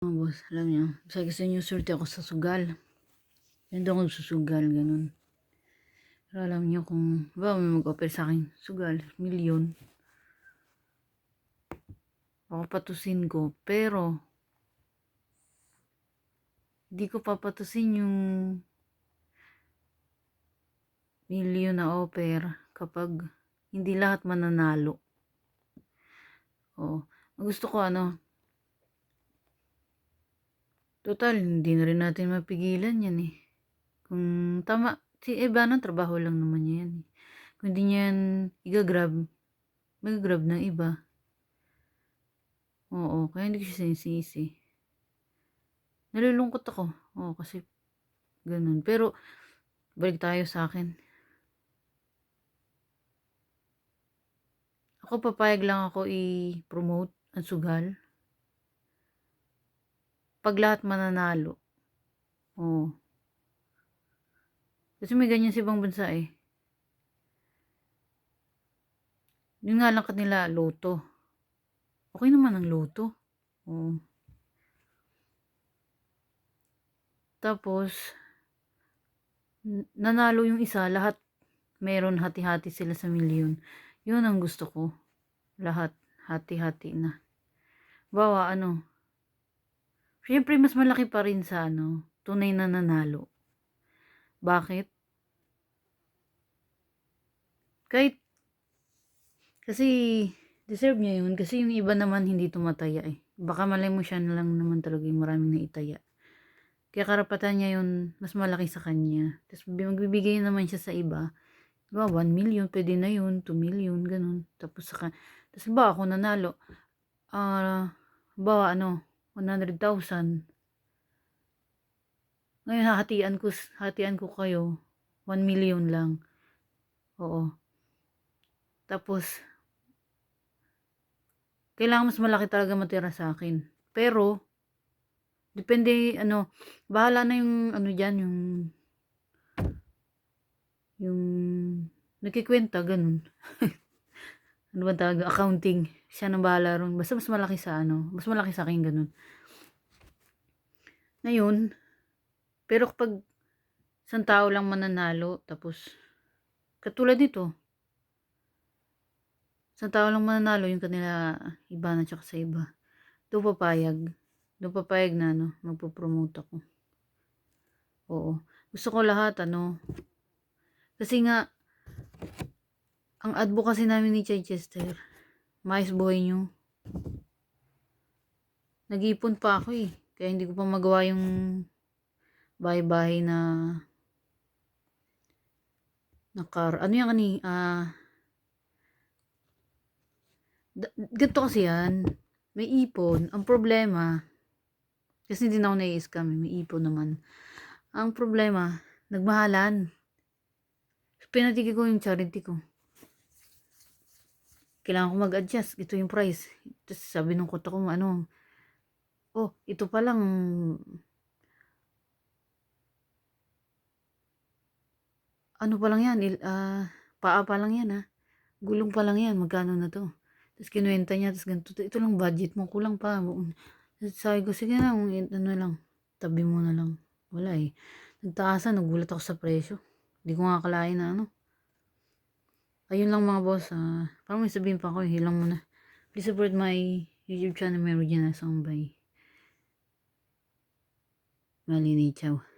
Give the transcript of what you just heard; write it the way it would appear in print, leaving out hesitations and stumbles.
Mga boss, alam niyo, sabi gusto niyo swerte ako sa sugal. Hindi ako susugal, ganun. Pero alam niyo kung, ba may mag-offer sa akin, sugal, milyon. Ako patusin ko, pero, di ko papatusin yung milyon na offer kapag hindi lahat mananalo. O, gusto ko total, hindi na rin natin mapigilan yan eh. Kung tama, si Eva ng trabaho lang naman niya yan eh. Kung hindi niya yan mag-grab ng iba. Oo, kaya hindi ko siya sinisisi. Nalulungkot ako. Oo, kasi ganun. Pero, balik tayo sa akin. Ako papayag lang ako i-promote ang sugal. Pag lahat mananalo. Oo. Kasi may ganyan sa ibang bansa eh. Yun nga lang kanila, loto. Okay naman ang loto. Oo. Tapos, nanalo yung isa, lahat meron hati-hati sila sa milyon. Yun ang gusto ko. Lahat, hati-hati na. Bawa syempre mas malaki pa rin sa tunay na nanalo. Bakit? Kahit, kasi deserve niya yun. Kasi yung iba naman hindi tumataya eh. Baka malay mo siya na lang naman talaga yung maraming naitaya. Kaya karapatan niya yun, mas malaki sa kanya. Tapos magbibigay naman siya sa iba. Diba, 1 million, pwede na yun, 2 million, ganun. Tapos ba ako nanalo, ba 100,000. Ngayon hatian ko kayo, 1 million lang. Oo. Tapos, kailangan mas malaki talaga matira sa akin. Pero, depende, bahala na yung, dyan, yung, nagkikwenta, ganun. Ano ba tawag? Accounting. Siya nang bahala ron. Basta mas malaki mas malaki sa akin, ganun. Ngayon, pero kapag isang tao lang mananalo, tapos, katulad nito, isang tao lang mananalo, yung kanila, iba na tsaka sa iba. Doon papayag na, magpo-promote ako. Oo. Gusto ko lahat, kasi nga, ang advocacy namin ni Chichester, mais buhay nyo. Nag-ipon pa ako eh. Kaya hindi ko pa magawa yung bahay-bahay na car. Ano yan ganito kasi yan. May ipon. Ang problema, kasi hindi na ako nai-scam eh. May ipon naman. Ang problema, nagmahalan. Pinatigil ko yung charity ko. Kailangan ko mag-adjust. Ito yung price. Tapos sabi nung kota ko, ito pa lang, pa lang yan, paa pa lang yan gulong pa lang yan, magkano na to. Tapos kinuwenta niya, tapos ganito, ito lang budget mo, kulang pa. Sabi ko, sige na, lang, tabi mo na lang. Wala eh. Nagtaasan, nagulat ako sa presyo. Hindi ko nga akalain na Ayun lang mga boss, parang may sabihin pa ako, hilang mo na. Please support my YouTube channel, meron dyan na soundbay. Malini, ciao.